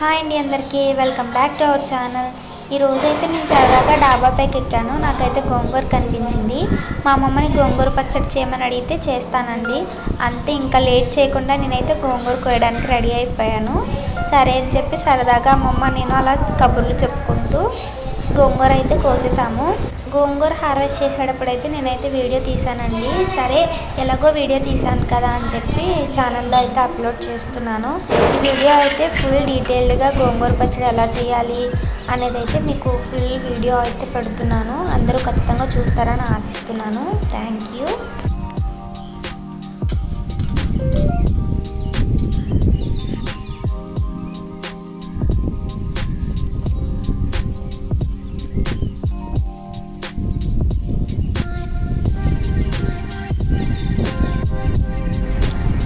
Hi అండి అందరికీ welcome back to our channel. ఈ రోజు అయితే నేను సరదాగా డాబా పైకి ఎక్కాను। నాకైతే గోంగూర కనిపించింది। మా అమ్మమ్మని గోంగూర పచ్చడి చేయమని అడిగితే చేస్తానండి। అంతే ఇంకా లేట్ చేయకుండా నేనైతే గోంగూర కోయడానికి రెడీ అయిపోయాను। సరే అని చెప్పి సరదాగా అమ్మమ్మ నేను అలా కబుర్లు చెప్పుకుంటూ గోంగూర అయితే కోసేసాము। గోంగూర హార్వెస్ట్ చేసేటప్పుడు అయితే నేనైతే వీడియో తీసానండి। సరే ఎలాగో వీడియో తీసాను కదా అని చెప్పి ఛానల్లో అయితే అప్లోడ్ చేస్తున్నాను। ఈ వీడియో అయితే ఫుల్ డీటెయిల్డ్గా గోంగూర పచ్చడి ఎలా చేయాలి అనేది అయితే మీకు ఫుల్ వీడియో అయితే పెడుతున్నాను। అందరూ ఖచ్చితంగా చూస్తారని ఆశిస్తున్నాను। Thank you.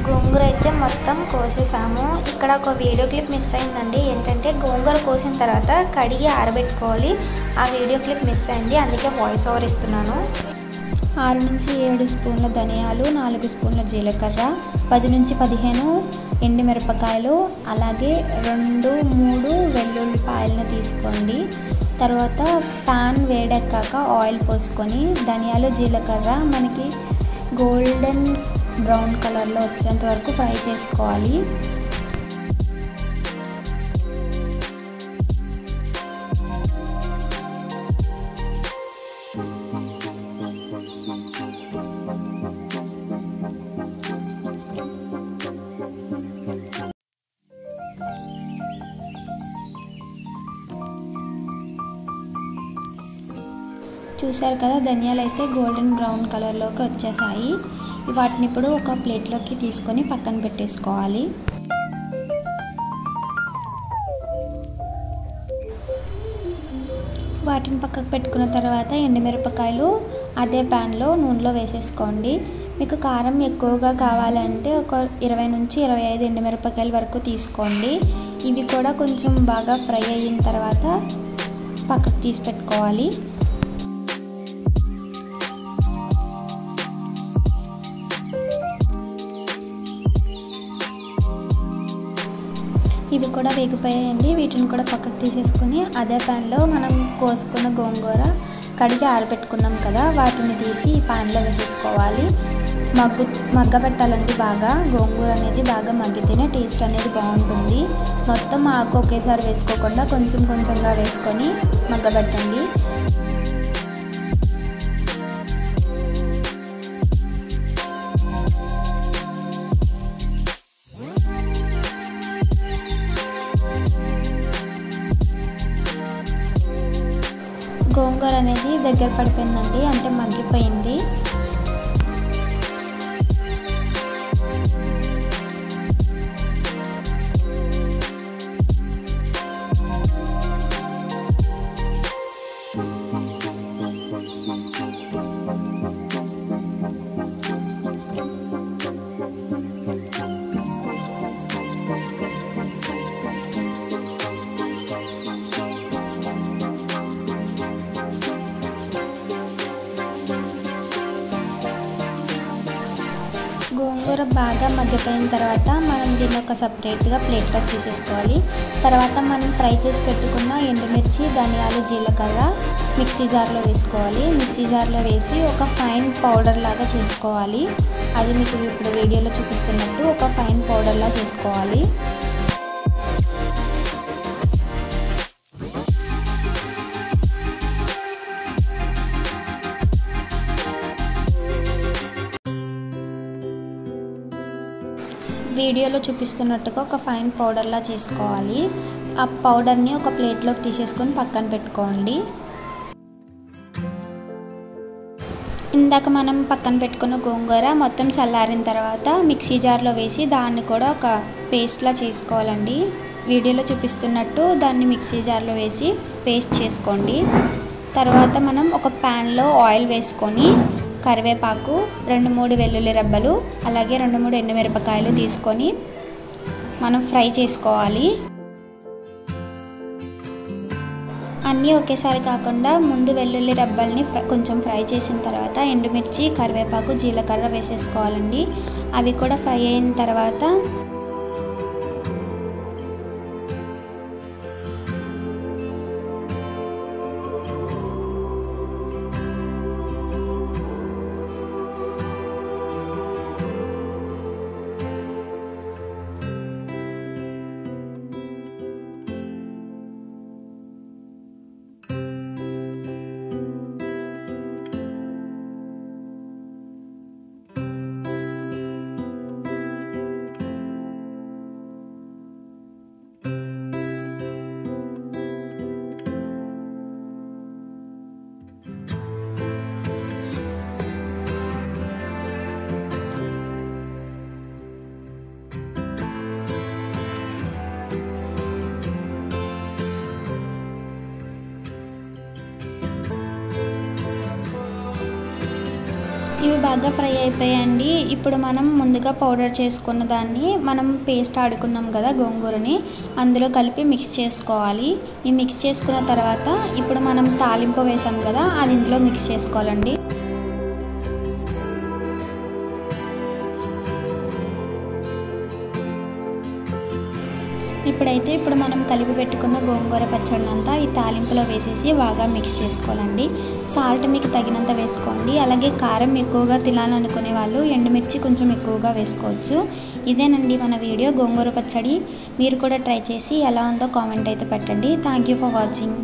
గోంగూర అయితే మొత్తం కోసేసాము। ఇక్కడ ఒక వీడియో క్లిప్ మిస్ అయిందండి। ఏంటంటే గోంగూర కోసిన తర్వాత కడిగి ఆరబెట్టుకోవాలి, ఆ వీడియో క్లిప్ మిస్ అయింది, అందుకే వాయిస్ ఓవర్ ఇస్తున్నాను। 6 నుంచి 7 స్పూన్ల ధనియాలు, 4 స్పూన్ల జీలకర్ర, 10 నుంచి 15 ఎండుమిరపకాయలు, అలాగే 2-3 వెల్లుల్లిపాయలను తీసుకోండి। తర్వాత పాన్ వేడెక్కాక ఆయిల్ పోసుకొని ధనియాలు జీలకర్ర మనకి గోల్డెన్ బ్రౌన్ కలర్లో వచ్చేంత వరకు ఫ్రై చేసుకోవాలి। చూసారు కదా, ధనియాలు అయితే గోల్డెన్ బ్రౌన్ కలర్లోకి వచ్చేసాయి। వాటిని ఇప్పుడు ఒక ప్లేట్లోకి తీసుకొని పక్కన పెట్టేసుకోవాలి। వాటిని పక్కకు పెట్టుకున్న తర్వాత ఎండుమిరపకాయలు అదే ప్యాన్లో నూనెలో వేసేసుకోండి। మీకు కారం ఎక్కువగా కావాలంటే ఒక 20 నుంచి 25 ఎండుమిరపకాయల వరకు తీసుకోండి। ఇవి కూడా కొంచెం బాగా ఫ్రై అయిన తర్వాత పక్కకు తీసి పెట్టుకోవాలి। ఇవి కూడా వేగిపోయాయండి। వీటిని కూడా పక్కకు తీసేసుకొని అదే ప్యాన్లో మనం కోసుకున్న గోంగూర కడిగి ఆరబెట్టుకున్నాం కదా, వాటిని తీసి ఈ ప్యాన్లో వేసేసుకోవాలి। మగ్గబెట్టాలండి బాగా, గోంగూర అనేది బాగా మగ్గితేనే టేస్ట్ అనేది బాగుంటుంది। మొత్తం ఆకు ఒకేసారి వేసుకోకుండా కొంచెం కొంచెంగా వేసుకొని మగ్గబెట్టండి। గోంగూర అనేది దగ్గర పడిపోయిందండి, అంటే మగ్గిపోయింది। గోంగూర బాగా మగ్గిపోయిన తర్వాత మనం దీన్ని ఒక సపరేట్గా ప్లేట్లో తీసేసుకోవాలి। తర్వాత మనం ఫ్రై చేసి పెట్టుకున్న ఎండుమిర్చి, ధనియాలు, జీలకర్ర మిక్సీ జార్లో వేసుకోవాలి। మిక్సీ జార్లో వేసి ఒక ఫైన్ పౌడర్ లాగా చేసుకోవాలి। అది మీకు ఇప్పుడు వీడియోలో చూపిస్తున్నట్టు ఒక ఫైన్ పౌడర్లా చేసుకోవాలి। వీడియోలో చూపిస్తున్నట్టుగా ఒక ఫైన్ పౌడర్లా చేసుకోవాలి। ఆ పౌడర్ని ఒక ప్లేట్లోకి తీసేసుకొని పక్కన పెట్టుకోండి। ఇందాక మనం పక్కన పెట్టుకున్న గోంగూర మొత్తం చల్లారిన తర్వాత మిక్సీ జార్లో వేసి దాన్ని కూడా ఒక పేస్ట్లా చేసుకోవాలండి। వీడియోలో చూపిస్తున్నట్టు దాన్ని మిక్సీ జార్లో వేసి పేస్ట్ చేసుకోండి। తర్వాత మనం ఒక ప్యాన్లో ఆయిల్ వేసుకొని కరివేపాకు, 2-3 వెల్లుల్లి రెబ్బలు, అలాగే 2-3 ఎండుమిరపకాయలు తీసుకొని మనం ఫ్రై చేసుకోవాలి। అన్నీ ఒకేసారి కాకుండా ముందు వెల్లుల్లి రెబ్బల్ని కొంచెం ఫ్రై చేసిన తర్వాత ఎండుమిర్చి, కరివేపాకు, జీలకర్ర వేసేసుకోవాలండి। అవి కూడా ఫ్రై అయిన తర్వాత ఇవి బాగా ఫ్రై అయిపోయాయండి. ఇప్పుడు మనం ముందుగా పౌడర్ చేసుకున్న దాన్ని మనం పేస్ట్ ఆడుకున్నాం కదా గోంగూరని, అందులో కలిపి మిక్స్ చేసుకోవాలి. ఈ మిక్స్ చేసుకున్న తర్వాత ఇప్పుడు మనం తాలింపు వేసాం కదా, అది ఇందులో మిక్స్ చేసుకోవాలండి. ఇప్పుడు మనం కలిపి పెట్టుకున్న గోంగూర పచ్చడిని అంతా ఈ తాలింపులో వేసేసి బాగా మిక్స్ చేసుకోవాలండి. సాల్ట్ మీకు తగినంత వేసుకోండి. అలాగే కారం ఎక్కువగా తినాలనుకునే వాళ్ళు ఎండుమిర్చి కొంచెం ఎక్కువగా వేసుకోవచ్చు. ఇదేనండి మన వీడియో గోంగూర పచ్చడి. మీరు కూడా ట్రై చేసి ఎలా ఉందో కామెంట్ అయితే పెట్టండి. Thank you for watching.